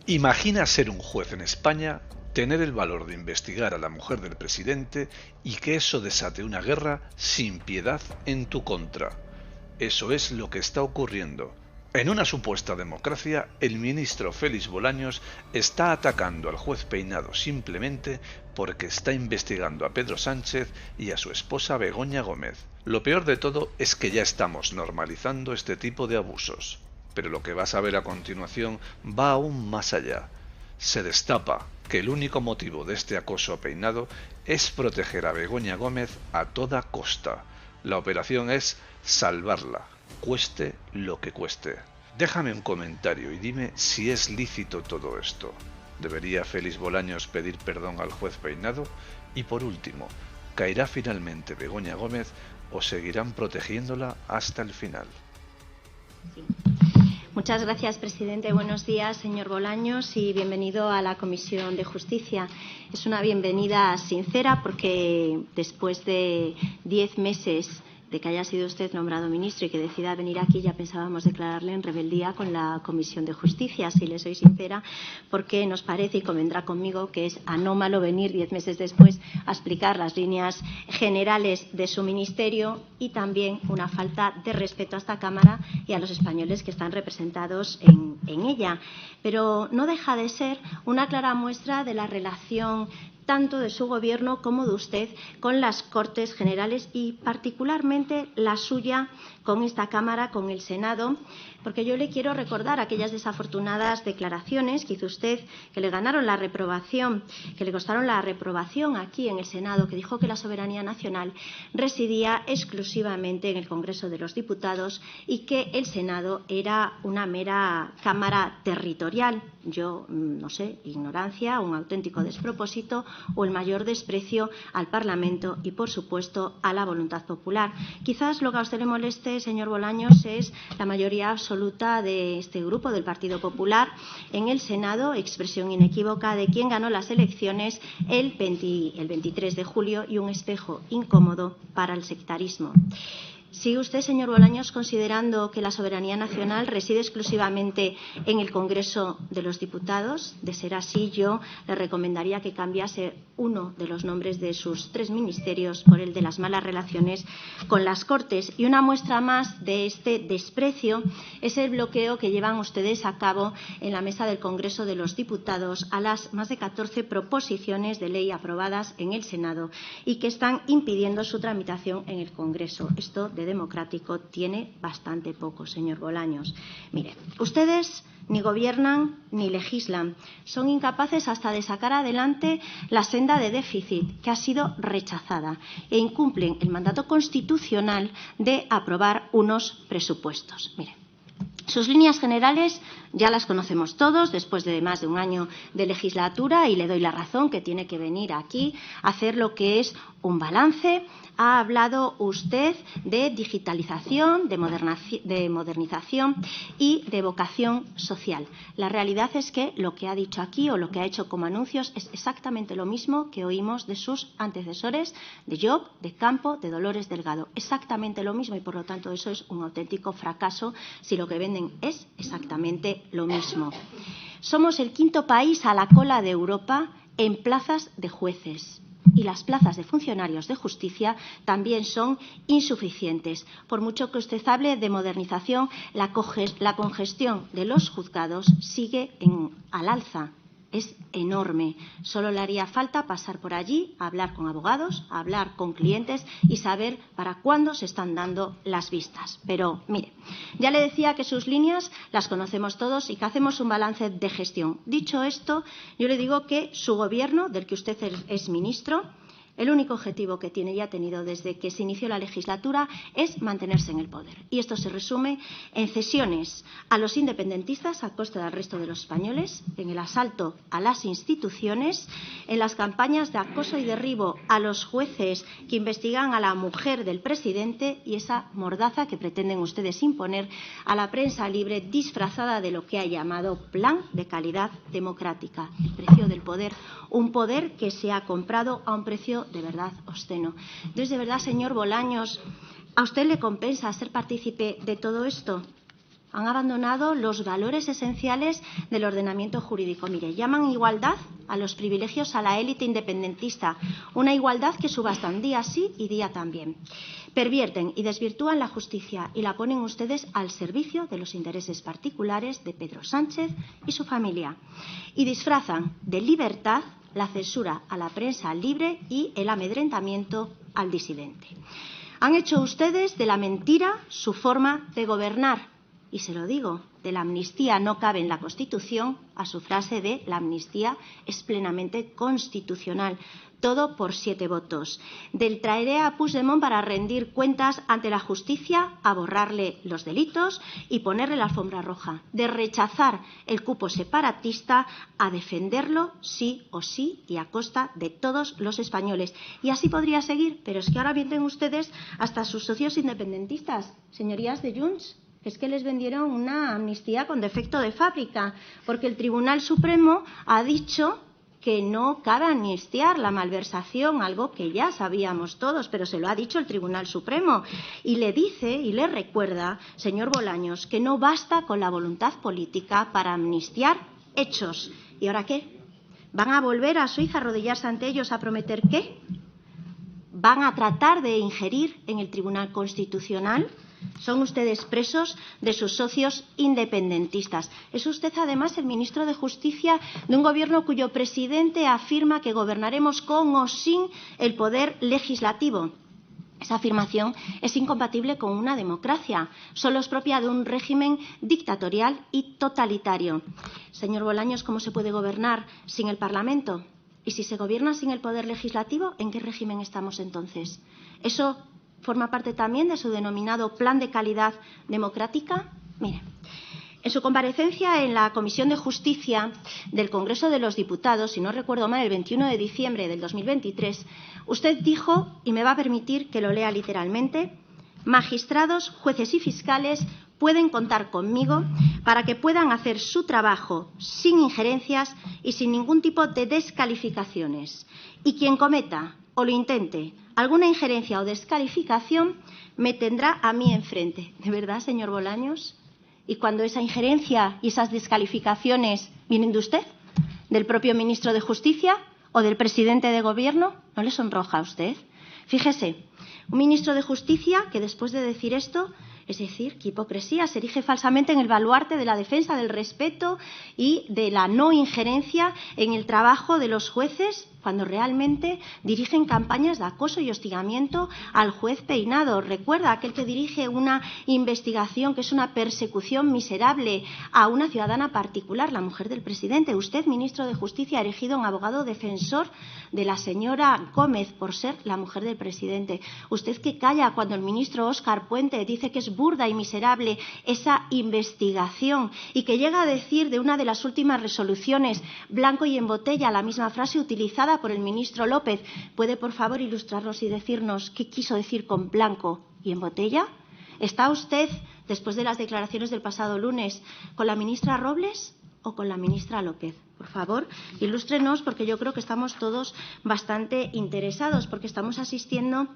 Imagina ser un juez en España, tener el valor de investigar a la mujer del presidente y que eso desate una guerra sin piedad en tu contra. Eso es lo que está ocurriendo. En una supuesta democracia, el ministro Félix Bolaños está atacando al juez Peinado simplemente porque está investigando a Pedro Sánchez y a su esposa Begoña Gómez. Lo peor de todo es que ya estamos normalizando este tipo de abusos. Pero lo que vas a ver a continuación va aún más allá. Se destapa que el único motivo de este acoso a Peinado es proteger a Begoña Gómez a toda costa. La operación es salvarla, cueste lo que cueste. Déjame un comentario y dime si es lícito todo esto. ¿Debería Félix Bolaños pedir perdón al juez Peinado? Y por último, ¿caerá finalmente Begoña Gómez o seguirán protegiéndola hasta el final? Sí. Muchas gracias, presidente. Buenos días, señor Bolaños, y bienvenido a la Comisión de Justicia. Es una bienvenida sincera porque después de 10 meses de que haya sido usted nombrado ministro y que decida venir aquí, ya pensábamos declararle en rebeldía con la Comisión de Justicia, si le soy sincera, porque nos parece, y convendrá conmigo, que es anómalo venir 10 meses después a explicar las líneas generales de su ministerio y también una falta de respeto a esta Cámara y a los españoles que están representados en ella. Pero no deja de ser una clara muestra de la relación tanto de su Gobierno como de usted con las Cortes Generales y particularmente la suya con esta Cámara, con el Senado, porque yo le quiero recordar aquellas desafortunadas declaraciones que hizo usted, que le ganaron la reprobación, que le costaron la reprobación aquí en el Senado, que dijo que la soberanía nacional residía exclusivamente en el Congreso de los Diputados y que el Senado era una mera Cámara territorial. Yo, no sé, ignorancia, un auténtico despropósito o el mayor desprecio al Parlamento y, por supuesto, a la voluntad popular. Quizás lo que a usted le moleste, señor Bolaños, es la mayoría absoluta de este grupo, del Partido Popular, en el Senado, expresión inequívoca de quien ganó las elecciones el 23 de julio y un espejo incómodo para el sectarismo. ¿Sigue usted, señor Bolaños, considerando que la soberanía nacional reside exclusivamente en el Congreso de los Diputados? De ser así, yo le recomendaría que cambiase uno de los nombres de sus 3 ministerios por el de las malas relaciones con las Cortes. Y una muestra más de este desprecio es el bloqueo que llevan ustedes a cabo en la mesa del Congreso de los Diputados a las más de 14 proposiciones de ley aprobadas en el Senado y que están impidiendo su tramitación en el Congreso. Esto de democrático tiene bastante poco, señor Bolaños. Mire, ustedes ni gobiernan ni legislan. Son incapaces hasta de sacar adelante la senda de déficit que ha sido rechazada e incumplen el mandato constitucional de aprobar unos presupuestos. Mire, sus líneas generales ya las conocemos todos después de más de un año de legislatura y le doy la razón que tiene que venir aquí a hacer lo que es un balance. Ha hablado usted de digitalización, de modernización y de vocación social. La realidad es que lo que ha dicho aquí o lo que ha hecho como anuncios es exactamente lo mismo que oímos de sus antecesores, de Job, de Campo, de Dolores Delgado. Exactamente lo mismo y, por lo tanto, eso es un auténtico fracaso si lo que venden es exactamente lo mismo. Somos el 5º país a la cola de Europa en plazas de jueces. Y las plazas de funcionarios de justicia también son insuficientes. Por mucho que usted hable de modernización, la congestión de los juzgados sigue al alza. Es enorme. Solo le haría falta pasar por allí, a hablar con abogados, a hablar con clientes y saber para cuándo se están dando las vistas. Pero, mire, ya le decía que sus líneas las conocemos todos y que hacemos un balance de gestión. Dicho esto, yo le digo que su gobierno, del que usted es ministro, el único objetivo que tiene y ha tenido desde que se inició la legislatura es mantenerse en el poder. Y esto se resume en cesiones a los independentistas a costa del resto de los españoles, en el asalto a las instituciones, en las campañas de acoso y derribo a los jueces que investigan a la mujer del presidente y esa mordaza que pretenden ustedes imponer a la prensa libre disfrazada de lo que ha llamado Plan de Calidad Democrática. El precio del poder, un poder que se ha comprado a un precio de verdad obsceno. Entonces, de verdad, señor Bolaños, ¿a usted le compensa ser partícipe de todo esto? Han abandonado los valores esenciales del ordenamiento jurídico. Mire, llaman igualdad a los privilegios a la élite independentista, una igualdad que subastan día sí y día también. Pervierten y desvirtúan la justicia y la ponen ustedes al servicio de los intereses particulares de Pedro Sánchez y su familia. Y disfrazan de libertad la censura a la prensa libre y el amedrentamiento al disidente. Han hecho ustedes de la mentira su forma de gobernar. Y se lo digo, de la amnistía no cabe en la Constitución a su frase de la amnistía es plenamente constitucional. Todo por 7 votos. Del traeré a Puigdemont para rendir cuentas ante la justicia, a borrarle los delitos y ponerle la alfombra roja. De rechazar el cupo separatista, a defenderlo sí o sí y a costa de todos los españoles. Y así podría seguir, pero es que ahora vienen ustedes hasta sus socios independentistas, señorías de Junts. Es que les vendieron una amnistía con defecto de fábrica, porque el Tribunal Supremo ha dicho que no cabe amnistiar la malversación, algo que ya sabíamos todos, pero se lo ha dicho el Tribunal Supremo. Y le dice y le recuerda, señor Bolaños, que no basta con la voluntad política para amnistiar hechos. ¿Y ahora qué? ¿Van a volver a Suiza a arrodillarse ante ellos a prometer qué? ¿Van a tratar de injerir en el Tribunal Constitucional? Son ustedes presos de sus socios independentistas. Es usted, además, el ministro de Justicia de un gobierno cuyo presidente afirma que gobernaremos con o sin el poder legislativo. Esa afirmación es incompatible con una democracia. Solo es propia de un régimen dictatorial y totalitario. Señor Bolaños, ¿cómo se puede gobernar sin el Parlamento? Y si se gobierna sin el poder legislativo, ¿en qué régimen estamos entonces? ¿Eso forma parte también de su denominado Plan de Calidad Democrática? Mire, en su comparecencia en la Comisión de Justicia del Congreso de los Diputados, si no recuerdo mal, el 21 de diciembre del 2023, usted dijo, y me va a permitir que lo lea literalmente: magistrados, jueces y fiscales pueden contar conmigo para que puedan hacer su trabajo sin injerencias y sin ningún tipo de descalificaciones. Y quien cometa o lo intente alguna injerencia o descalificación me tendrá a mí enfrente. ¿De verdad, señor Bolaños? ¿Y cuando esa injerencia y esas descalificaciones vienen de usted, del propio ministro de Justicia o del presidente de Gobierno? ¿No le sonroja a usted? Fíjese, un ministro de Justicia que después de decir esto, es decir, qué hipocresía, se erige falsamente en el baluarte de la defensa del respeto y de la no injerencia en el trabajo de los jueces, cuando realmente dirigen campañas de acoso y hostigamiento al juez Peinado. Recuerda, aquel que dirige una investigación que es una persecución miserable a una ciudadana particular, la mujer del presidente. Usted, ministro de Justicia, ha erigido un abogado defensor de la señora Gómez por ser la mujer del presidente. Usted que calla cuando el ministro Óscar Puente dice que es burda y miserable esa investigación y que llega a decir de una de las últimas resoluciones, blanco y en botella, la misma frase utilizada por el ministro López. ¿Puede, por favor, ilustrarnos y decirnos qué quiso decir con blanco y en botella? ¿Está usted, después de las declaraciones del pasado lunes, con la ministra Robles o con la ministra López? Por favor, ilústrenos, porque yo creo que estamos todos bastante interesados, porque estamos asistiendo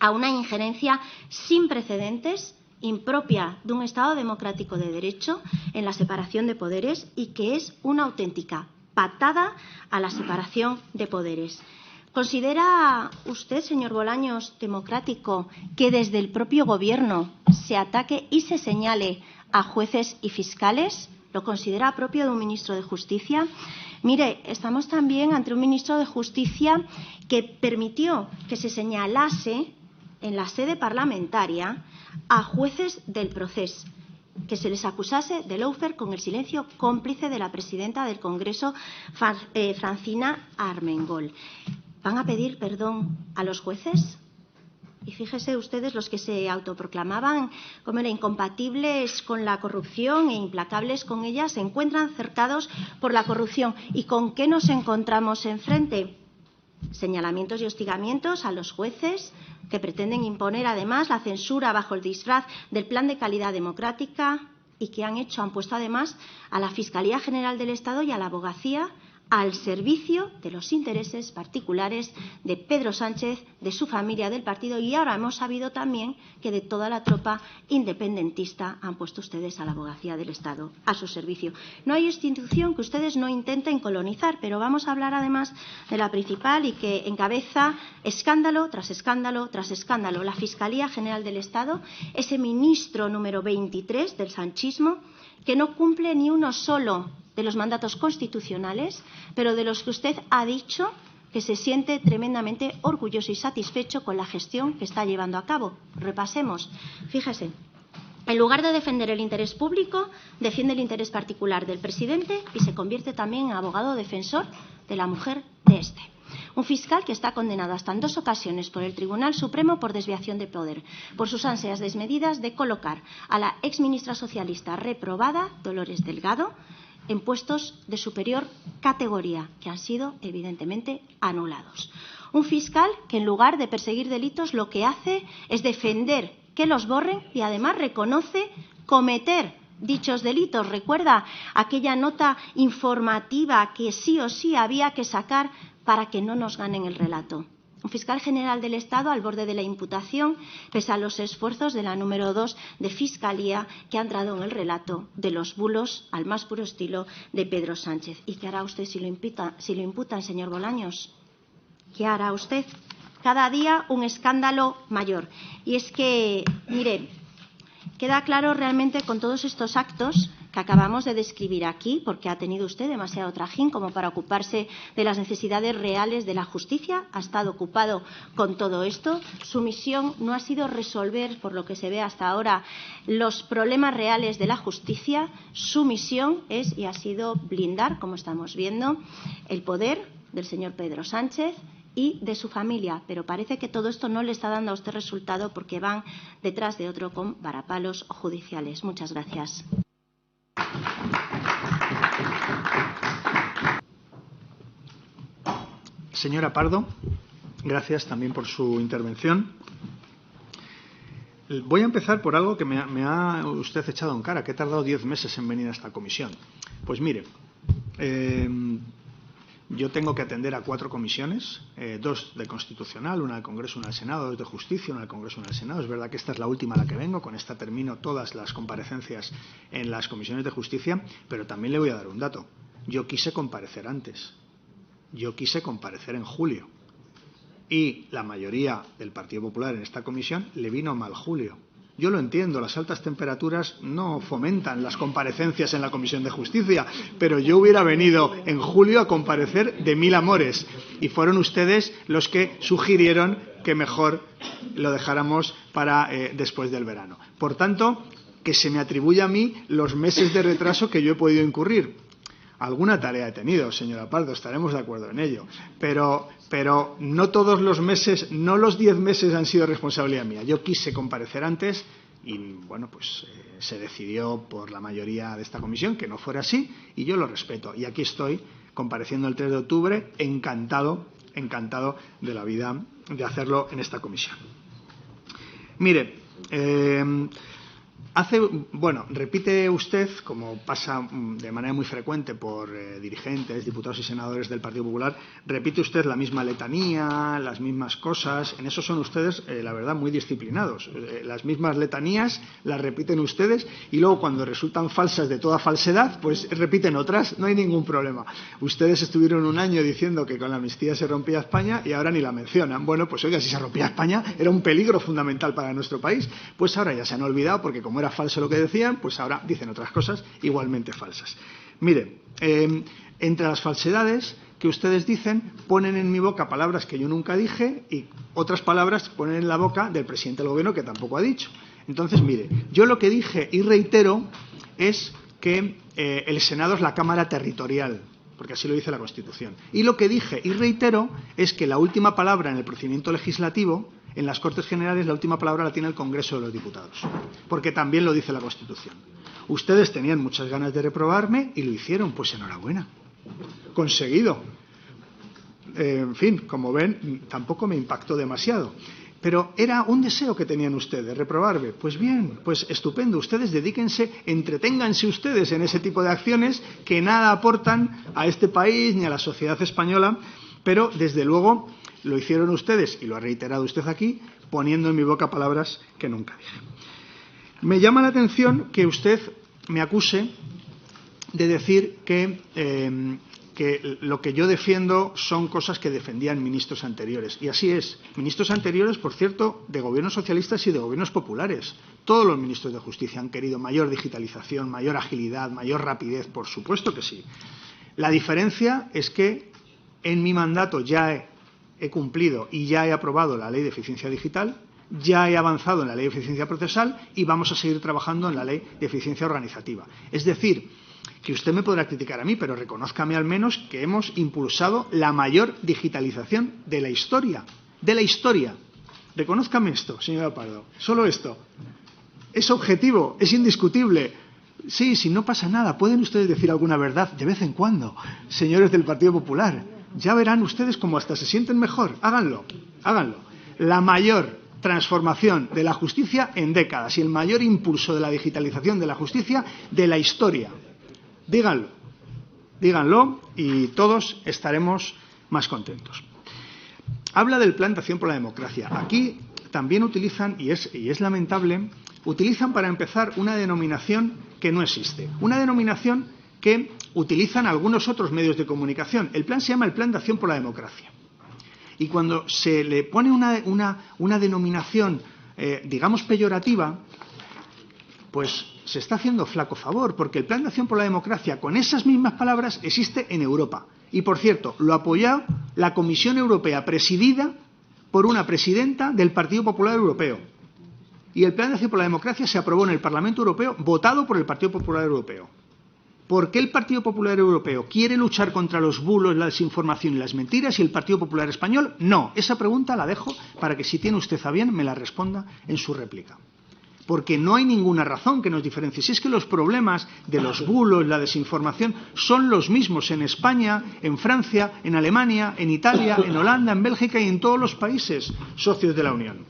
a una injerencia sin precedentes, impropia de un Estado democrático de derecho, en la separación de poderes, y que es una auténtica patada a la separación de poderes. ¿Considera usted, señor Bolaños, democrático que desde el propio Gobierno se ataque y se señale a jueces y fiscales? ¿Lo considera propio de un ministro de Justicia? Mire, estamos también ante un ministro de Justicia que permitió que se señalase en la sede parlamentaria a jueces del Procés, que se les acusase de lawfare con el silencio cómplice de la presidenta del Congreso, Francina Armengol. ¿Van a pedir perdón a los jueces? Y fíjese ustedes, los que se autoproclamaban como eran incompatibles con la corrupción e implacables con ella, se encuentran cercados por la corrupción. ¿Y con qué nos encontramos enfrente? Señalamientos y hostigamientos a los jueces, que pretenden imponer además la censura bajo el disfraz del Plan de Calidad Democrática, y que han puesto además a la Fiscalía General del Estado y a la Abogacía al servicio de los intereses particulares de Pedro Sánchez, de su familia, del partido, y ahora hemos sabido también que de toda la tropa independentista han puesto ustedes a la abogacía del Estado a su servicio. No hay institución que ustedes no intenten colonizar, pero vamos a hablar además de la principal y que encabeza escándalo tras escándalo tras escándalo. La Fiscalía General del Estado, ese ministro número 23 del sanchismo, que no cumple ni uno solo de los mandatos constitucionales, pero de los que usted ha dicho que se siente tremendamente orgulloso y satisfecho con la gestión que está llevando a cabo. Repasemos. Fíjese, en lugar de defender el interés público, defiende el interés particular del presidente y se convierte también en abogado defensor de la mujer de este. Un fiscal que está condenado hasta en 2 ocasiones por el Tribunal Supremo por desviación de poder, por sus ansias desmedidas de colocar a la exministra socialista reprobada, Dolores Delgado, en puestos de superior categoría, que han sido evidentemente anulados. Un fiscal que en lugar de perseguir delitos lo que hace es defender que los borren y además reconoce cometer dichos delitos. Recuerda aquella nota informativa que sí o sí había que sacar para que no nos ganen el relato. Un fiscal general del Estado al borde de la imputación, pese a los esfuerzos de la número 2 de Fiscalía, que ha entrado en el relato de los bulos al más puro estilo de Pedro Sánchez. ¿Y qué hará usted si lo imputan, señor Bolaños? ¿Qué hará usted? Cada día un escándalo mayor. Y es que, mire, queda claro realmente con todos estos actos que acabamos de describir aquí, porque ha tenido usted demasiado trajín como para ocuparse de las necesidades reales de la justicia. Ha estado ocupado con todo esto. Su misión no ha sido resolver, por lo que se ve hasta ahora, los problemas reales de la justicia. Su misión es y ha sido blindar, como estamos viendo, el poder del señor Pedro Sánchez y de su familia, pero parece que todo esto no le está dando a usted resultado porque van detrás de otro con varapalos judiciales. Muchas gracias. Señora Pardo, gracias también por su intervención. Voy a empezar por algo que me ha usted echado en cara, que he tardado 10 meses en venir a esta comisión. Pues mire, yo tengo que atender a 4 comisiones, 2 de Constitucional, una del Congreso, una del Senado, 2 de Justicia, una del Congreso, una del Senado. Es verdad que esta es la última a la que vengo, con esta termino todas las comparecencias en las comisiones de Justicia, pero también le voy a dar un dato. Yo quise comparecer antes, yo quise comparecer en julio, y la mayoría del Partido Popular en esta comisión le vino mal julio. Yo lo entiendo, las altas temperaturas no fomentan las comparecencias en la Comisión de Justicia, pero yo hubiera venido en julio a comparecer de 1000 amores y fueron ustedes los que sugirieron que mejor lo dejáramos para después del verano. Por tanto, que se me atribuya a mí los meses de retraso que yo he podido incurrir. Alguna tarea he tenido, señora Pardo, estaremos de acuerdo en ello, pero no todos los meses, no los 10 meses han sido responsabilidad mía. Yo quise comparecer antes y, bueno, pues se decidió por la mayoría de esta comisión que no fuera así y yo lo respeto. Y aquí estoy compareciendo el 3 de octubre, encantado de la vida de hacerlo en esta comisión. Mire, repite usted, como pasa de manera muy frecuente por dirigentes, diputados y senadores del Partido Popular, repite usted la misma letanía, las mismas cosas. En eso son ustedes, la verdad, muy disciplinados. Las mismas letanías las repiten ustedes y luego cuando resultan falsas de toda falsedad, pues repiten otras. No hay ningún problema. Ustedes estuvieron un año diciendo que con la amnistía se rompía España y ahora ni la mencionan. Bueno, pues oiga, si se rompía España era un peligro fundamental para nuestro país. Pues ahora ya se han olvidado porque como era falso lo que decían, pues ahora dicen otras cosas igualmente falsas. Mire, entre las falsedades que ustedes dicen, ponen en mi boca palabras que yo nunca dije y otras palabras ponen en la boca del presidente del Gobierno que tampoco ha dicho. Entonces, mire, yo lo que dije y reitero es que el Senado es la Cámara territorial, porque así lo dice la Constitución. Y lo que dije y reitero es que la última palabra en el procedimiento legislativo, en las Cortes Generales, la última palabra la tiene el Congreso de los Diputados, porque también lo dice la Constitución. Ustedes tenían muchas ganas de reprobarme y lo hicieron, pues enhorabuena. Conseguido. En fin, como ven, tampoco me impactó demasiado. Pero era un deseo que tenían ustedes, reprobarme. Pues bien, pues estupendo. Ustedes dedíquense, entreténganse ustedes en ese tipo de acciones que nada aportan a este país ni a la sociedad española, pero desde luego lo hicieron ustedes, y lo ha reiterado usted aquí, poniendo en mi boca palabras que nunca dije. Me llama la atención que usted me acuse de decir que lo que yo defiendo son cosas que defendían ministros anteriores. Y así es. Ministros anteriores, por cierto, de gobiernos socialistas y de gobiernos populares. Todos los ministros de Justicia han querido mayor digitalización, mayor agilidad, mayor rapidez, por supuesto que sí. La diferencia es que en mi mandato ya he cumplido y ya he aprobado la Ley de Eficiencia Digital, ya he avanzado en la Ley de Eficiencia Procesal y vamos a seguir trabajando en la Ley de Eficiencia Organizativa. Es decir, que usted me podrá criticar a mí, pero reconózcame al menos que hemos impulsado la mayor digitalización de la historia. De la historia. Reconózcame esto, señora Pardo. Solo esto. Es objetivo, es indiscutible. Sí, si no pasa nada, pueden ustedes decir alguna verdad de vez en cuando, señores del Partido Popular. Ya verán ustedes cómo hasta se sienten mejor. Háganlo, háganlo. La mayor transformación de la justicia en décadas y el mayor impulso de la digitalización de la justicia de la historia. Díganlo, díganlo y todos estaremos más contentos. Habla del Plan de Acción por la Democracia. Aquí también utilizan, y es lamentable, utilizan para empezar una denominación que no existe. Una denominación que utilizan algunos otros medios de comunicación. El plan se llama el Plan de Acción por la Democracia. Y cuando se le pone una denominación, digamos, peyorativa, pues se está haciendo flaco favor, porque el Plan de Acción por la Democracia, con esas mismas palabras, existe en Europa. Y, por cierto, lo apoyó la Comisión Europea, presidida por una presidenta del Partido Popular Europeo. Y el Plan de Acción por la Democracia se aprobó en el Parlamento Europeo, votado por el Partido Popular Europeo. ¿Por qué el Partido Popular Europeo quiere luchar contra los bulos, la desinformación y las mentiras y el Partido Popular Español no? Esa pregunta la dejo para que, si tiene usted a bien, me la responda en su réplica. Porque no hay ninguna razón que nos diferencie. Si es que los problemas de los bulos, la desinformación, son los mismos en España, en Francia, en Alemania, en Italia, en Holanda, en Bélgica y en todos los países socios de la Unión.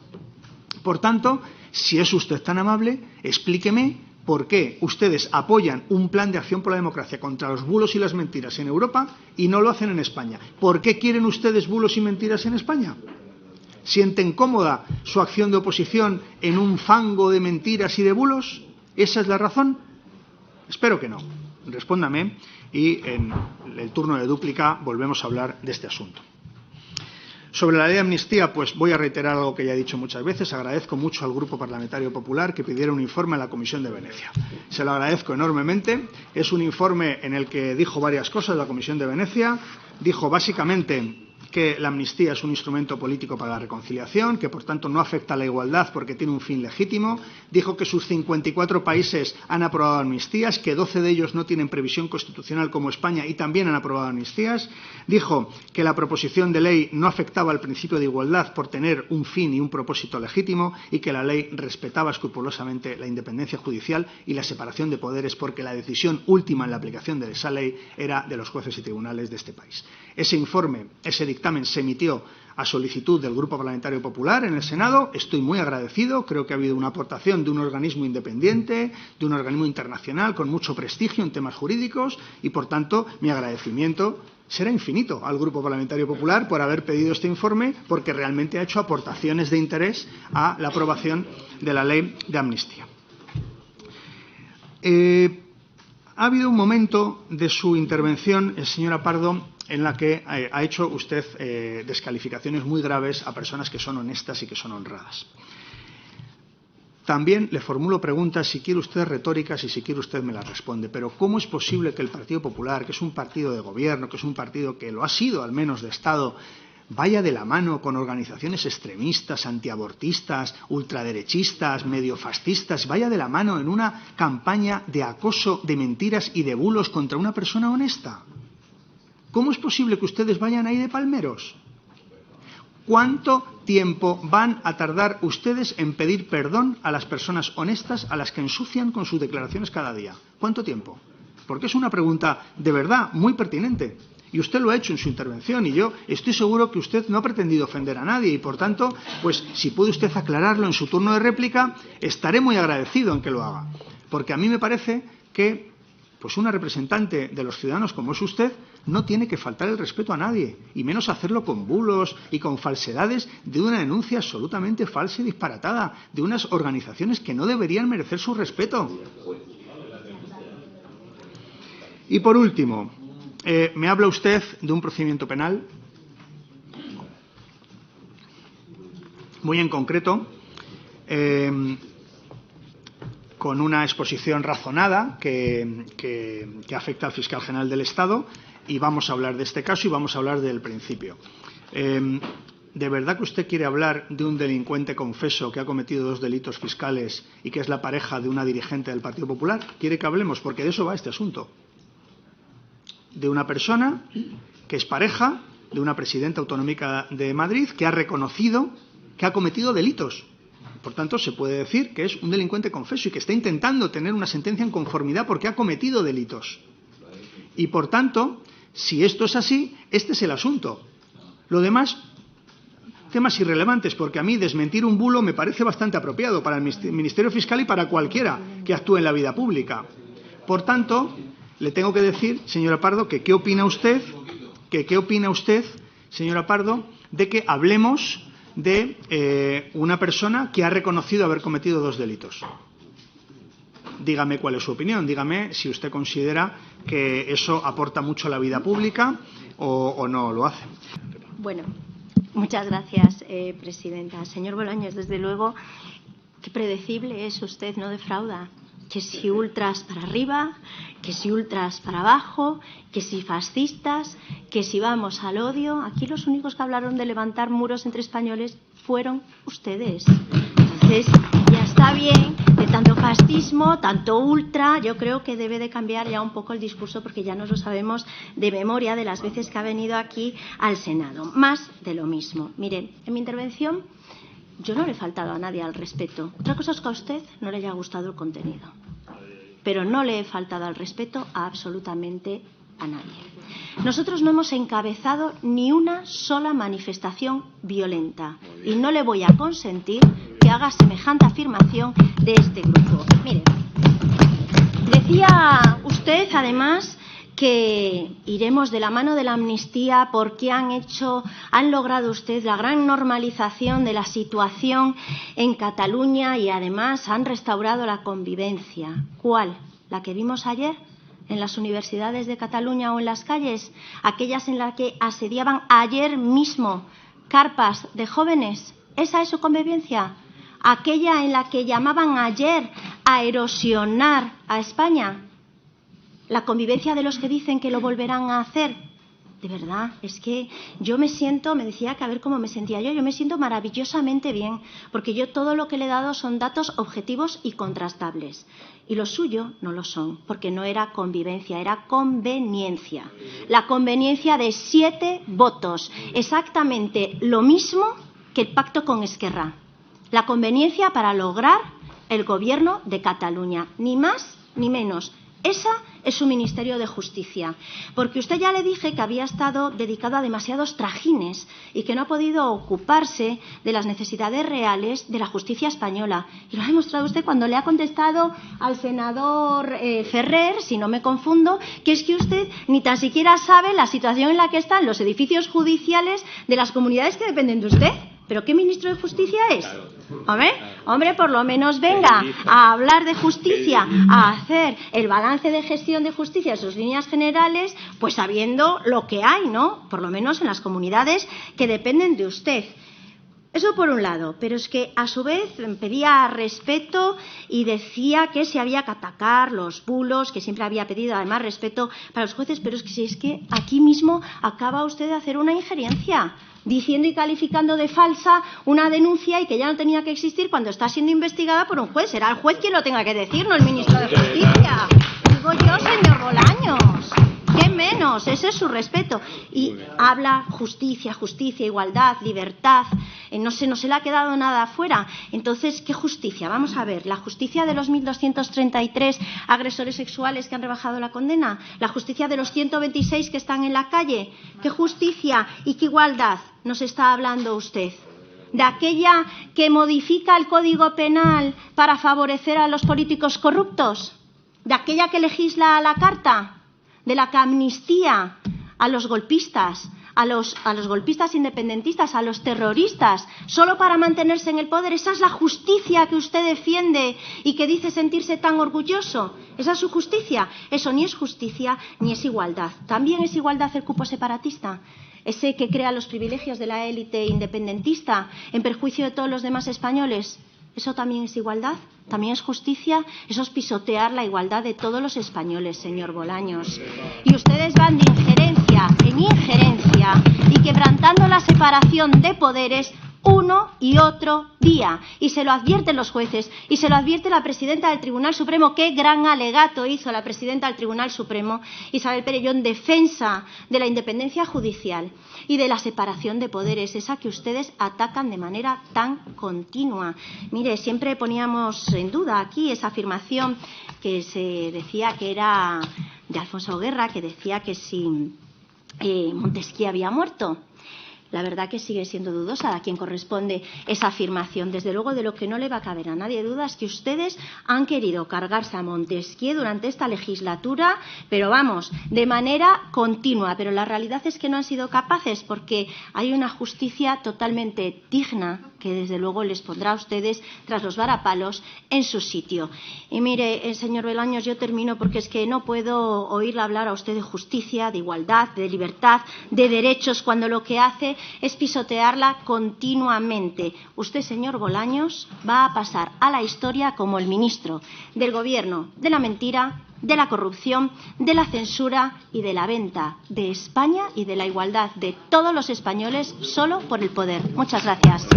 Por tanto, si es usted tan amable, explíqueme por qué ustedes apoyan un plan de acción por la democracia contra los bulos y las mentiras en Europa y no lo hacen en España. ¿Por qué quieren ustedes bulos y mentiras en España? ¿Sienten cómoda su acción de oposición en un fango de mentiras y de bulos? ¿Esa es la razón? Espero que no. Respóndame y en el turno de dúplica volvemos a hablar de este asunto. Sobre la ley de amnistía, pues voy a reiterar algo que ya he dicho muchas veces. Agradezco mucho al Grupo Parlamentario Popular que pidiera un informe a la Comisión de Venecia. Se lo agradezco enormemente. Es un informe en el que dijo varias cosas la Comisión de Venecia. Dijo básicamente que la amnistía es un instrumento político para la reconciliación, que por tanto no afecta a la igualdad porque tiene un fin legítimo. Dijo que sus 54 países han aprobado amnistías, que 12 de ellos no tienen previsión constitucional como España y también han aprobado amnistías. Dijo que la proposición de ley no afectaba al principio de igualdad por tener un fin y un propósito legítimo y que la ley respetaba escrupulosamente la independencia judicial y la separación de poderes porque la decisión última en la aplicación de esa ley era de los jueces y tribunales de este país. Ese informe, ese dictamen se emitió a solicitud del Grupo Parlamentario Popular en el Senado. Estoy muy agradecido. Creo que ha habido una aportación de un organismo independiente, de un organismo internacional con mucho prestigio en temas jurídicos y, por tanto, mi agradecimiento será infinito al Grupo Parlamentario Popular por haber pedido este informe, porque realmente ha hecho aportaciones de interés a la aprobación de la ley de amnistía. Ha habido un momento de su intervención, señora Pardo, en la que ha hecho usted descalificaciones muy graves a personas que son honestas y que son honradas. También le formulo preguntas, si quiere usted retóricas y si quiere usted me las responde. Pero ¿cómo es posible que el Partido Popular, que es un partido de gobierno, que es un partido que lo ha sido al menos de Estado, vaya de la mano con organizaciones extremistas, antiabortistas, ultraderechistas, mediofascistas, vaya de la mano en una campaña de acoso, de mentiras y de bulos contra una persona honesta? ¿Cómo es posible que ustedes vayan ahí de palmeros? ¿Cuánto tiempo van a tardar ustedes en pedir perdón a las personas honestas a las que ensucian con sus declaraciones cada día? ¿Cuánto tiempo? Porque es una pregunta de verdad muy pertinente. Y usted lo ha hecho en su intervención y yo estoy seguro que usted no ha pretendido ofender a nadie y, por tanto, pues si puede usted aclararlo en su turno de réplica, estaré muy agradecido en que lo haga. Porque a mí me parece que pues una representante de los ciudadanos como es usted no tiene que faltar el respeto a nadie, y menos hacerlo con bulos y con falsedades de una denuncia absolutamente falsa y disparatada de unas organizaciones que no deberían merecer su respeto. Y por último, me habla usted de un procedimiento penal muy en concreto, con una exposición razonada que afecta al fiscal general del Estado, y vamos a hablar de este caso y vamos a hablar del principio. ¿De verdad que usted quiere hablar de un delincuente confeso que ha cometido 2 delitos fiscales y que es la pareja de una dirigente del Partido Popular? ¿Quiere que hablemos? Porque de eso va este asunto. De una persona que es pareja de una presidenta autonómica de Madrid que ha reconocido que ha cometido delitos. Por tanto, se puede decir que es un delincuente confeso y que está intentando tener una sentencia en conformidad porque ha cometido delitos. Y, por tanto, si esto es así, este es el asunto. Lo demás, temas irrelevantes, porque a mí desmentir un bulo me parece bastante apropiado para el Ministerio Fiscal y para cualquiera que actúe en la vida pública. Por tanto, le tengo que decir, señora Pardo, que qué opina usted, señora Pardo, de que hablemos de una persona que ha reconocido haber cometido 2 delitos. Dígame cuál es su opinión, dígame si usted considera que eso aporta mucho a la vida pública o no lo hace. Bueno, muchas gracias, presidenta. Señor Bolaños, desde luego, qué predecible es usted, no defrauda. Que si ultras para arriba, que si ultras para abajo, que si fascistas, que si vamos al odio. Aquí los únicos que hablaron de levantar muros entre españoles fueron ustedes. Entonces, ya está bien de tanto fascismo, tanto ultra. Yo creo que debe de cambiar ya un poco el discurso porque ya nos lo sabemos de memoria de las veces que ha venido aquí al Senado. Más de lo mismo. Miren, en mi intervención yo no le he faltado a nadie al respeto. Otra cosa es que a usted no le haya gustado el contenido. Pero no le he faltado al respeto a absolutamente a nadie. Nosotros no hemos encabezado ni una sola manifestación violenta. Y no le voy a consentir que haga semejante afirmación de este grupo. Mire, decía usted, además, que iremos de la mano de la amnistía porque han logrado ustedes la gran normalización de la situación en Cataluña y además han restaurado la convivencia. ¿Cuál? ¿La que vimos ayer en las universidades de Cataluña o en las calles? ¿Aquellas en las que asediaban ayer mismo carpas de jóvenes? ¿Esa es su convivencia? ¿Aquella en la que llamaban ayer a erosionar a España? La convivencia de los que dicen que lo volverán a hacer. De verdad, es que yo me decía que a ver cómo me sentía yo me siento maravillosamente bien, porque yo todo lo que le he dado son datos objetivos y contrastables. Y lo suyo no lo son, porque no era convivencia, era conveniencia. La conveniencia de 7 votos, exactamente lo mismo que el pacto con Esquerra. La conveniencia para lograr el gobierno de Cataluña, ni más ni menos. Esa es su Ministerio de Justicia, porque usted ya le dije que había estado dedicado a demasiados trajines y que no ha podido ocuparse de las necesidades reales de la justicia española. Y lo ha demostrado usted cuando le ha contestado al senador Ferrer, si no me confundo, que es que usted ni tan siquiera sabe la situación en la que están los edificios judiciales de las comunidades que dependen de usted. ¿Pero qué ministro de Justicia es? Hombre, por lo menos venga a hablar de justicia, a hacer el balance de gestión de justicia, sus líneas generales, pues sabiendo lo que hay, ¿no? Por lo menos en las comunidades que dependen de usted. Eso por un lado, pero es que a su vez pedía respeto y decía que se había que atacar los bulos, que siempre había pedido además respeto para los jueces, pero es que aquí mismo acaba usted de hacer una injerencia, diciendo y calificando de falsa una denuncia y que ya no tenía que existir cuando está siendo investigada por un juez. Será el juez quien lo tenga que decir, no el ministro de Justicia. Digo yo, señor Bolaños. ¿Qué menos, ese es su respeto. Y habla justicia, justicia, igualdad, libertad, no se le ha quedado nada afuera. Entonces, ¿qué justicia? Vamos a ver, ¿la justicia de los 1.233 agresores sexuales que han rebajado la condena? ¿La justicia de los 126 que están en la calle? ¿Qué justicia y qué igualdad nos está hablando usted? ¿De aquella que modifica el Código Penal para favorecer a los políticos corruptos? ¿De aquella que legisla a la carta? ¿De la que amnistía a los golpistas? A los golpistas independentistas, a los terroristas, solo para mantenerse en el poder. ¿Esa es la justicia que usted defiende y que dice sentirse tan orgulloso? ¿Esa es su justicia? Eso ni es justicia ni es igualdad. ¿También es igualdad el cupo separatista? Ese que crea los privilegios de la élite independentista en perjuicio de todos los demás españoles. ¿Eso también es igualdad? ¿También es justicia? Eso es pisotear la igualdad de todos los españoles, señor Bolaños. Y ustedes van de injerencia en injerencia y quebrantando la separación de poderes uno y otro día. Y se lo advierten los jueces y se lo advierte la presidenta del Tribunal Supremo. Qué gran alegato hizo la presidenta del Tribunal Supremo, Isabel Perelló, en defensa de la independencia judicial y de la separación de poderes, esa que ustedes atacan de manera tan continua. Mire, siempre poníamos en duda aquí esa afirmación que se decía que era de Alfonso Guerra, que decía que si Montesquieu había muerto. La verdad que sigue siendo dudosa a quien corresponde esa afirmación. Desde luego, de lo que no le va a caber a nadie duda es que ustedes han querido cargarse a Montesquieu durante esta legislatura, pero vamos, de manera continua. Pero la realidad es que no han sido capaces, porque hay una justicia totalmente digna que desde luego les pondrá a ustedes, tras los varapalos, en su sitio. Y mire, señor Bolaños, yo termino porque es que no puedo oírle hablar a usted de justicia, de igualdad, de libertad, de derechos, cuando lo que hace es pisotearla continuamente. Usted, señor Bolaños, va a pasar a la historia como el ministro del Gobierno de la mentira, de la corrupción, de la censura y de la venta de España y de la igualdad de todos los españoles solo por el poder. Muchas gracias.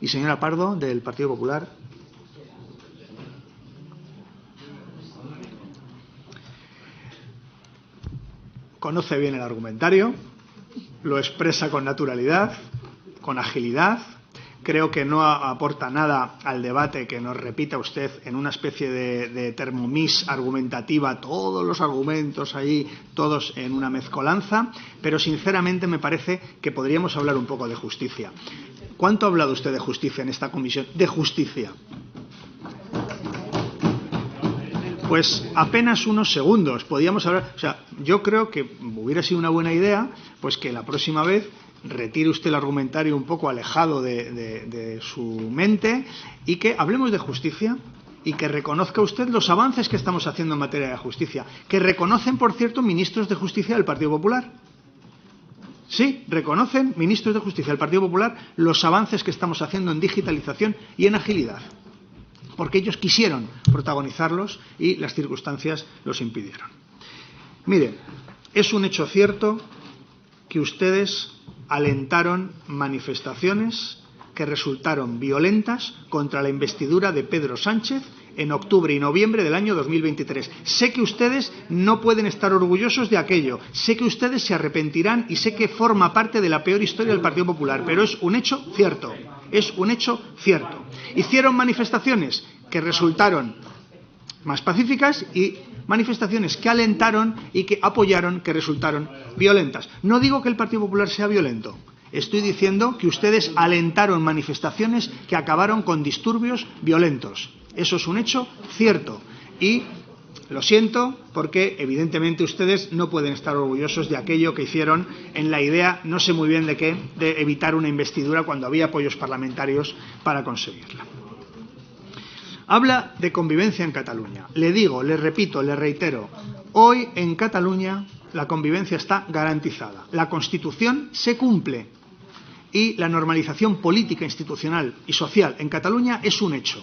Y señora Pardo, del Partido Popular. Conoce bien el argumentario, lo expresa con naturalidad, con agilidad. Creo que no aporta nada al debate que nos repita usted en una especie de Thermomix argumentativa, todos los argumentos ahí, todos en una mezcolanza, pero sinceramente me parece que podríamos hablar un poco de justicia. ¿Cuánto ha hablado usted de justicia en esta comisión? De justicia. Pues apenas unos segundos podíamos hablar. O sea, yo creo que hubiera sido una buena idea pues que la próxima vez retire usted el argumentario un poco alejado de su mente y que hablemos de justicia y que reconozca usted los avances que estamos haciendo en materia de justicia, que reconocen, por cierto, ministros de justicia del Partido Popular. Sí, reconocen ministros de justicia del Partido Popular los avances que estamos haciendo en digitalización y en agilidad, porque ellos quisieron protagonizarlos y las circunstancias los impidieron. Miren, es un hecho cierto que ustedes alentaron manifestaciones que resultaron violentas contra la investidura de Pedro Sánchez en octubre y noviembre del año 2023. Sé que ustedes no pueden estar orgullosos de aquello, sé que ustedes se arrepentirán y sé que forma parte de la peor historia del Partido Popular, pero es un hecho cierto, es un hecho cierto. Hicieron manifestaciones que resultaron más pacíficas y manifestaciones que alentaron y que apoyaron que resultaron violentas. No digo que el Partido Popular sea violento, estoy diciendo que ustedes alentaron manifestaciones que acabaron con disturbios violentos. Eso es un hecho cierto y lo siento porque evidentemente ustedes no pueden estar orgullosos de aquello que hicieron en la idea, no sé muy bien de qué, de evitar una investidura cuando había apoyos parlamentarios para conseguirla. Habla de convivencia en Cataluña. Le digo, le repito, le reitero, hoy en Cataluña la convivencia está garantizada. La Constitución se cumple y la normalización política, institucional y social en Cataluña es un hecho.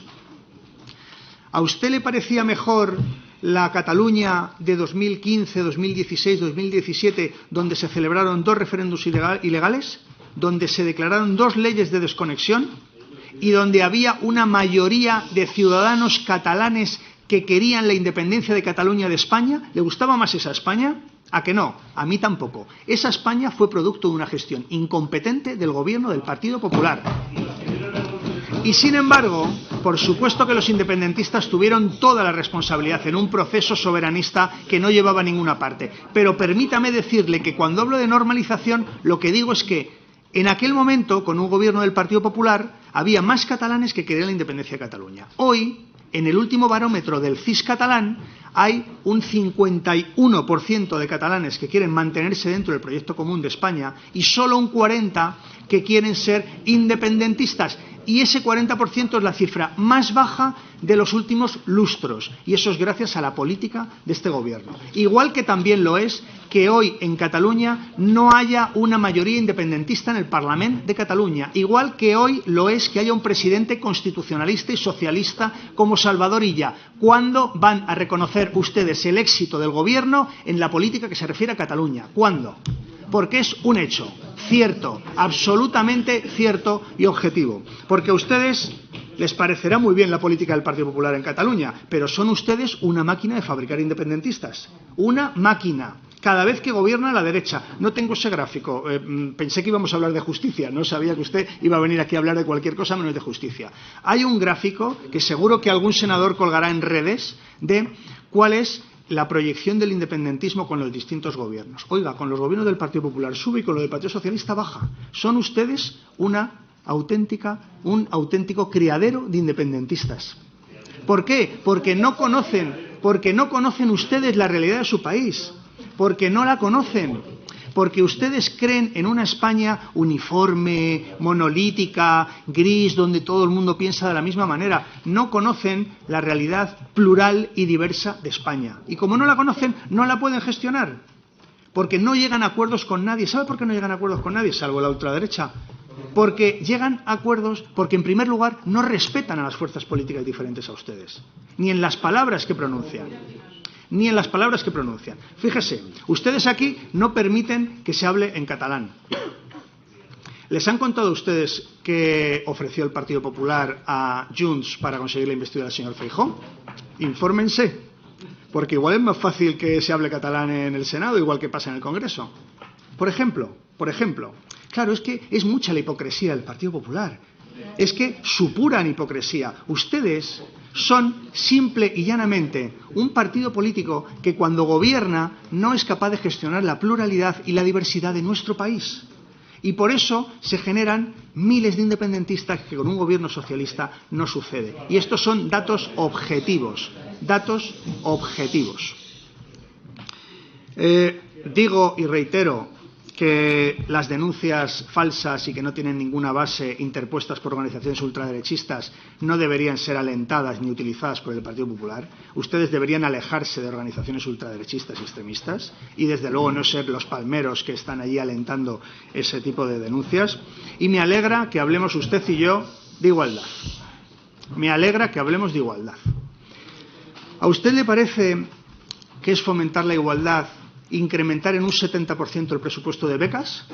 ¿A usted le parecía mejor la Cataluña de 2015, 2016, 2017, donde se celebraron 2 referéndums ilegales, donde se declararon 2 leyes de desconexión y donde había una mayoría de ciudadanos catalanes que querían la independencia de Cataluña de España? ¿Le gustaba más esa España? ¿A que no? A mí tampoco. Esa España fue producto de una gestión incompetente del gobierno del Partido Popular. Y sin embargo, por supuesto que los independentistas tuvieron toda la responsabilidad en un proceso soberanista que no llevaba a ninguna parte. Pero permítame decirle que cuando hablo de normalización, lo que digo es que en aquel momento, con un gobierno del Partido Popular, había más catalanes que querían la independencia de Cataluña. Hoy, en el último barómetro del CIS catalán, hay un 51% de catalanes que quieren mantenerse dentro del proyecto común de España y solo un 40% que quieren ser independentistas. Y ese 40% es la cifra más baja de los últimos lustros. Y eso es gracias a la política de este gobierno. Igual que también lo es que hoy en Cataluña no haya una mayoría independentista en el Parlamento de Cataluña. Igual que hoy lo es que haya un presidente constitucionalista y socialista como Salvador Illa. ¿Cuándo van a reconocer ustedes el éxito del gobierno en la política que se refiere a Cataluña? ¿Cuándo? Porque es un hecho cierto, absolutamente cierto y objetivo. Porque a ustedes les parecerá muy bien la política del Partido Popular en Cataluña, pero son ustedes una máquina de fabricar independentistas. Una máquina. Cada vez que gobierna la derecha. No tengo ese gráfico. Pensé que íbamos a hablar de justicia. No sabía que usted iba a venir aquí a hablar de cualquier cosa menos de justicia. Hay un gráfico que seguro que algún senador colgará en redes de cuál es la proyección del independentismo con los distintos gobiernos. Oiga, con los gobiernos del Partido Popular sube y con los del Partido Socialista baja. Son ustedes un auténtico criadero de independentistas. ¿Por qué? Porque no conocen ustedes la realidad de su país. Porque no la conocen. Porque ustedes creen en una España uniforme, monolítica, gris, donde todo el mundo piensa de la misma manera. No conocen la realidad plural y diversa de España. Y como no la conocen, no la pueden gestionar. Porque no llegan a acuerdos con nadie. ¿Sabe por qué no llegan a acuerdos con nadie? Salvo la ultraderecha. Porque llegan a acuerdos porque, en primer lugar, no respetan a las fuerzas políticas diferentes a ustedes. Ni en las palabras que pronuncian. Ni en las palabras que pronuncian. Fíjese, ustedes aquí no permiten que se hable en catalán. ¿Les han contado a ustedes qué ofreció el Partido Popular a Junts para conseguir la investidura del señor Feijóo? Infórmense, porque igual es más fácil que se hable catalán en el Senado, igual que pasa en el Congreso. Por ejemplo, claro, es que es mucha la hipocresía del Partido Popular. Es que supuran hipocresía. Ustedes son simple y llanamente un partido político que cuando gobierna no es capaz de gestionar la pluralidad y la diversidad de nuestro país. Y por eso se generan miles de independentistas que con un gobierno socialista no sucede. Y estos son datos objetivos. Datos objetivos. Digo y reitero que las denuncias falsas y que no tienen ninguna base interpuestas por organizaciones ultraderechistas no deberían ser alentadas ni utilizadas por el Partido Popular. Ustedes deberían alejarse de organizaciones ultraderechistas y extremistas y desde luego no ser los palmeros que están allí alentando ese tipo de denuncias. Y me alegra que hablemos usted y yo de igualdad. Me alegra que hablemos de igualdad. ¿A usted le parece que es fomentar la igualdad incrementar en un 70% el presupuesto de becas?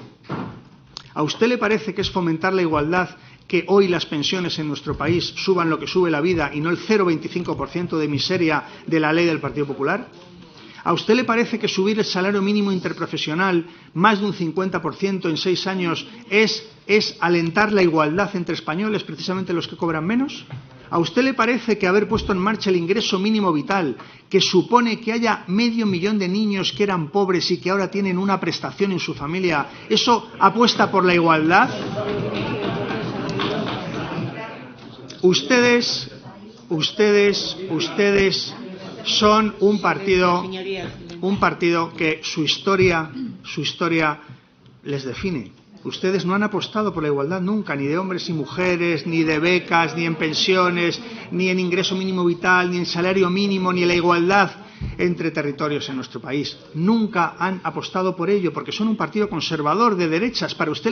¿A usted le parece que es fomentar la igualdad que hoy las pensiones en nuestro país suban lo que sube la vida y no el 0,25% de miseria de la ley del Partido Popular? ¿A usted le parece que subir el salario mínimo interprofesional más de un 50% en 6 años es alentar la igualdad entre españoles, precisamente los que cobran menos? ¿A usted le parece que haber puesto en marcha el ingreso mínimo vital, que supone que haya 500.000 de niños que eran pobres y que ahora tienen una prestación en su familia, eso apuesta por la igualdad? Ustedes son un partido que su historia les define. Ustedes no han apostado por la igualdad nunca, ni de hombres y mujeres, ni de becas, ni en pensiones, ni en ingreso mínimo vital, ni en salario mínimo, ni en la igualdad entre territorios en nuestro país. Nunca han apostado por ello, porque son un partido conservador de derechas. Para ustedes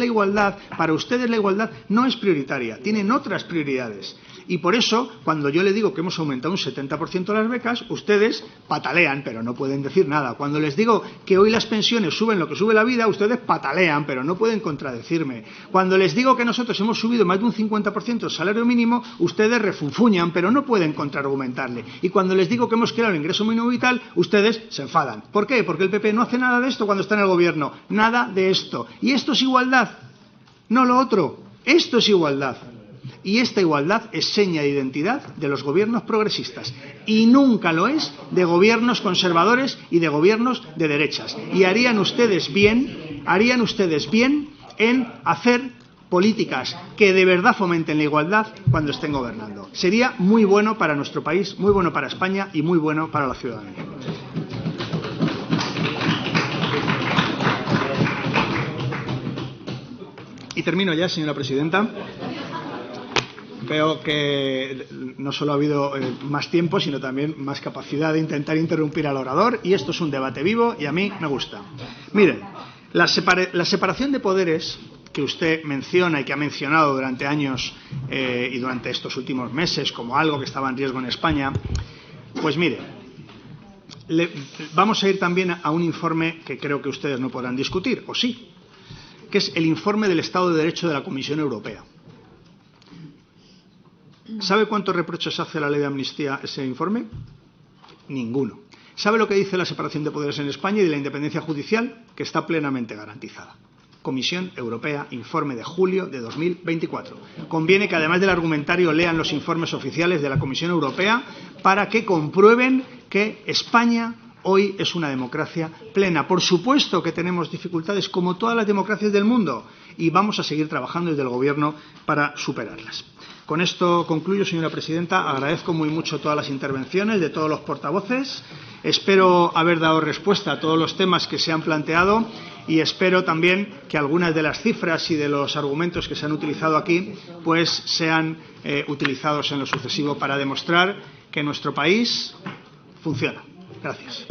la igualdad no es prioritaria, tienen otras prioridades. Y por eso, cuando yo le digo que hemos aumentado un 70% las becas, ustedes patalean, pero no pueden decir nada. Cuando les digo que hoy las pensiones suben lo que sube la vida, ustedes patalean, pero no pueden contradecirme. Cuando les digo que nosotros hemos subido más de un 50% el salario mínimo, ustedes refunfuñan, pero no pueden contraargumentarle. Y cuando les digo que hemos creado el ingreso mínimo vital, ustedes se enfadan. ¿Por qué? Porque el PP no hace nada de esto cuando está en el gobierno. Nada de esto. Y esto es igualdad, no lo otro. Esto es igualdad. Y esta igualdad es seña de identidad de los gobiernos progresistas y nunca lo es de gobiernos conservadores y de gobiernos de derechas. Y harían ustedes bien en hacer políticas que de verdad fomenten la igualdad cuando estén gobernando. Sería muy bueno para nuestro país, muy bueno para España y muy bueno para la ciudadanía. Y termino ya, señora presidenta. Veo que no solo ha habido más tiempo, sino también más capacidad de intentar interrumpir al orador, y esto es un debate vivo y a mí me gusta. Miren, la separación de poderes que usted menciona y que ha mencionado durante años y durante estos últimos meses como algo que estaba en riesgo en España, pues mire, vamos a ir también a un informe que creo que ustedes no podrán discutir, o sí, que es el informe del Estado de Derecho de la Comisión Europea. ¿Sabe cuántos reproches hace la ley de amnistía ese informe? Ninguno. ¿Sabe lo que dice la separación de poderes en España y de la independencia judicial? Que está plenamente garantizada. Comisión Europea, informe de julio de 2024. Conviene que además del argumentario lean los informes oficiales de la Comisión Europea para que comprueben que España hoy es una democracia plena. Por supuesto que tenemos dificultades como todas las democracias del mundo y vamos a seguir trabajando desde el Gobierno para superarlas. Con esto concluyo, señora presidenta. Agradezco muy mucho todas las intervenciones de todos los portavoces. Espero haber dado respuesta a todos los temas que se han planteado y espero también que algunas de las cifras y de los argumentos que se han utilizado aquí pues sean utilizados en lo sucesivo para demostrar que nuestro país funciona. Gracias.